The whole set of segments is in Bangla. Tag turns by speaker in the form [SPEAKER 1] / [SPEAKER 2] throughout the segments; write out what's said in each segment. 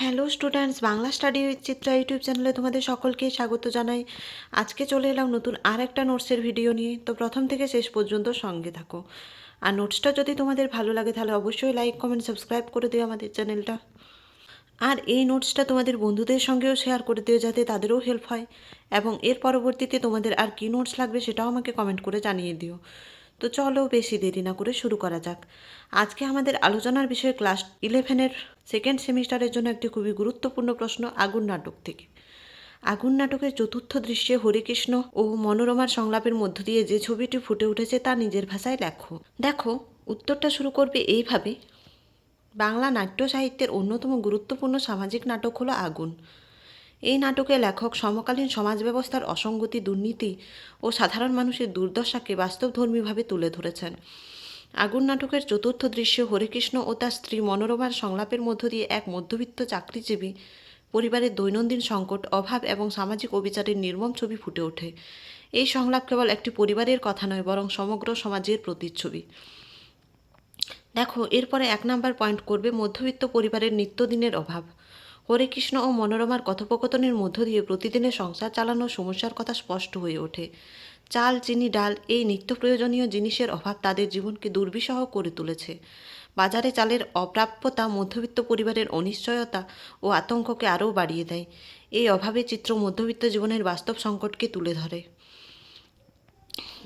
[SPEAKER 1] Hello students, Bangla study with Chitra YouTube চ্যানেলে তোমাদের সকলকে স্বাগত জানাই। আজকে চলে এলাম নতুন আর একটা নোটসের ভিডিও নিয়ে। তো প্রথম থেকে শেষ পর্যন্ত সঙ্গে থাকো। আর নোটসটা যদি তোমাদের ভালো লাগে তাহলে অবশ্যই লাইক কমেন্ট সাবস্ক্রাইব করে দিও আমাদের চ্যানেলটা। আর এই নোটসটা তোমাদের বন্ধুদের সঙ্গেও শেয়ার করে দিও যাতে তাদেরও হেল্প হয়। এবং এর পরবর্তীতে তোমাদের আর কী নোটস লাগবে সেটাও আমাকে কমেন্ট করে জানিয়ে দিও। তো চলো বেশি দেরি না করে শুরু করা যাক। আজকে আমাদের আলোচনার বিষয় ক্লাস 11-এর সেকেন্ড সেমিস্টারের জন্য একটি খুবই গুরুত্বপূর্ণ প্রশ্ন আগুন নাটক থেকে। আগুন নাটকের চতুর্থ দৃশ্যে হরিকৃষ্ণ ও মনোরমার সংলাপের মধ্য দিয়ে যে ছবিটি ফুটে উঠেছে তা নিজের ভাষায় লেখো। দেখো, উত্তরটা শুরু করবে এইভাবে। বাংলা নাট্য সাহিত্যের অন্যতম গুরুত্বপূর্ণ সামাজিক নাটক হলো আগুন। এই নাটকে লেখক সমকালীন সমাজ ব্যবস্থার অসঙ্গতি, দুর্নীতি ও সাধারণ মানুষের দুর্দশাকে বাস্তবধর্মীভাবে তুলে ধরেছেন। আগুন নাটকের চতুর্থ দৃশ্যে হরিকৃষ্ণ ও তার স্ত্রী মনোরমার সংলাপের মধ্য দিয়ে এক মধ্যবিত্ত চাকরিজীবী পরিবারের দৈনন্দিন সংকট, অভাব এবং সামাজিক অবিচারের নির্মম ছবি ফুটে ওঠে। এই সংলাপ কেবল একটি পরিবারের কথা নয়, বরং সমগ্র সমাজের প্রতিচ্ছবি। দেখো, এরপরে 1 নাম্বার পয়েন্ট করবে মধ্যবিত্ত পরিবারের নিত্যদিনের অভাব। হরেকৃষ্ণ ও মনোরমার কথোপকথনের মধ্য দিয়ে প্রতিদিনের সংসার চালানোর সমস্যার কথা স্পষ্ট হয়ে ওঠে। চাল, চিনি, ডাল এই নিত্য প্রয়োজনীয় জিনিসের অভাব তাদের জীবনকে দুর্বিষহ করে তুলেছে। বাজারে চালের অপ্রাপ্যতা মধ্যবিত্ত পরিবারের অনিশ্চয়তা ও আতঙ্ককে আরও বাড়িয়ে দেয়। এই অভাবের চিত্র মধ্যবিত্ত জীবনের বাস্তব সংকটকে তুলে ধরে।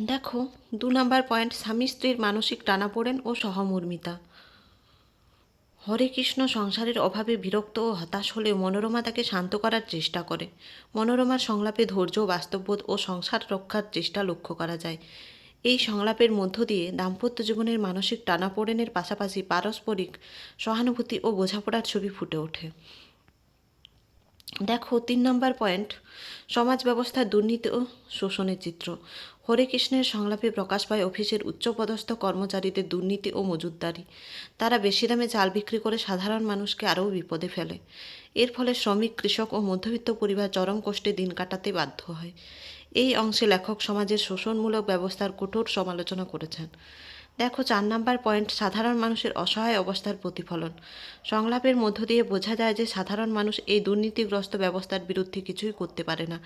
[SPEAKER 1] দেখো, 2 নাম্বার পয়েন্ট স্বামী স্ত্রীর মানসিক টানাপোড়েন ও সহমর্মিতা। হরেকৃষ্ণ সংসারের অভাবে বিরক্ত ও হতাশ হলে মনোরমা তাকে শান্ত করার চেষ্টা করে। মনোরমার সংলাপে ধৈর্য, বাস্তববোধ ও সংসার রক্ষার চেষ্টা লক্ষ্য করা যায়। এই সংলাপের মধ্য দিয়ে দাম্পত্য জীবনের মানসিক টানাপোড়েনের পাশাপাশি পারস্পরিক সহানুভূতি ও বোঝাপড়ার ছবি ফুটে ওঠে। দেখো, 3 নাম্বার পয়েন্ট সমাজ ব্যবস্থার দুর্নীতি ও শোষণের চিত্র। হরেকৃষ্ণের সংলাপে প্রকাশ পায় অফিসের উচ্চপদস্থ কর্মচারীদের দুর্নীতি ও মজুতদারি। তারা বেশি দামে চাল বিক্রি করে সাধারণ মানুষকে আরও বিপদে ফেলে। এর ফলে শ্রমিক, কৃষক ও মধ্যবিত্ত পরিবার চরম কষ্টে দিন কাটাতে বাধ্য হয়। এই অংশে লেখক সমাজের শোষণমূলক ব্যবস্থার কঠোর সমালোচনা করেছেন। দেখো, 4 নাম্বার পয়েন্ট সাধারণ মানুষের অসহায় অবস্থার প্রতিফলন। সংলাপের মধ্য দিয়ে বোঝা যায় যে সাধারণ মানুষ এই দুর্নীতিগ্রস্ত ব্যবস্থার বিরুদ্ধে কিছুই করতে পারে না।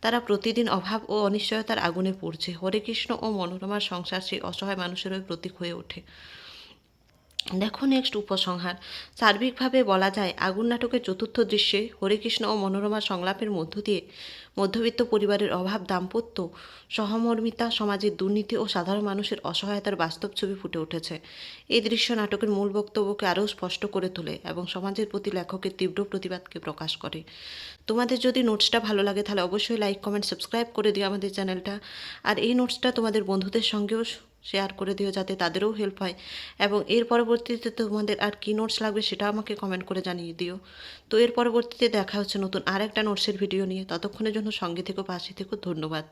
[SPEAKER 1] তারা প্রতিদিন অভাব ও অনিশ্চয়তার আগুনে পড়ছে। হরেকৃষ্ণ ও মনোরমার সংসার সেই অসহায় মানুষেরই প্রতীক হয়ে ওঠে। দেখো, নেক্সট উপসংহার। সার্বিকভাবে বলা যায় আগুন নাটকের চতুর্থ দৃশ্যে হরেকৃষ্ণ ও মনোরমার সংলাপের মধ্য দিয়ে মধ্যবিত্ত পরিবারের অভাব, দাম্পত্য সহমর্মিতা, সমাজের দুর্নীতি ও সাধারণ মানুষের অসহায়তার বাস্তব ছবি ফুটে উঠেছে। এই দৃশ্য নাটকের মূল বক্তব্যকে আরও স্পষ্ট করে তোলে এবং সমাজের প্রতি লেখকের তীব্র প্রতিবাদকে প্রকাশ করে। তোমাদের যদি নোটসটা ভালো লাগে তাহলে অবশ্যই লাইক কমেন্ট সাবস্ক্রাইব করে দিও আমাদের চ্যানেলটা। আর এই নোটসটা তোমাদের বন্ধুদের সঙ্গেও শেয়ার করে দিও যাতে তাদেরও হেল্প হয়। এবং এর পরবর্তীতে তোমাদের আর কী নোটস লাগবে সেটা আমাকে কমেন্ট করে জানিয়ে দিও। তো এর পরবর্তীতে দেখা হচ্ছে নতুন আর একটা নোটসের ভিডিও নিয়ে। ততক্ষণের জন্য সঙ্গে থেকো, পাশে থেকো। ধন্যবাদ।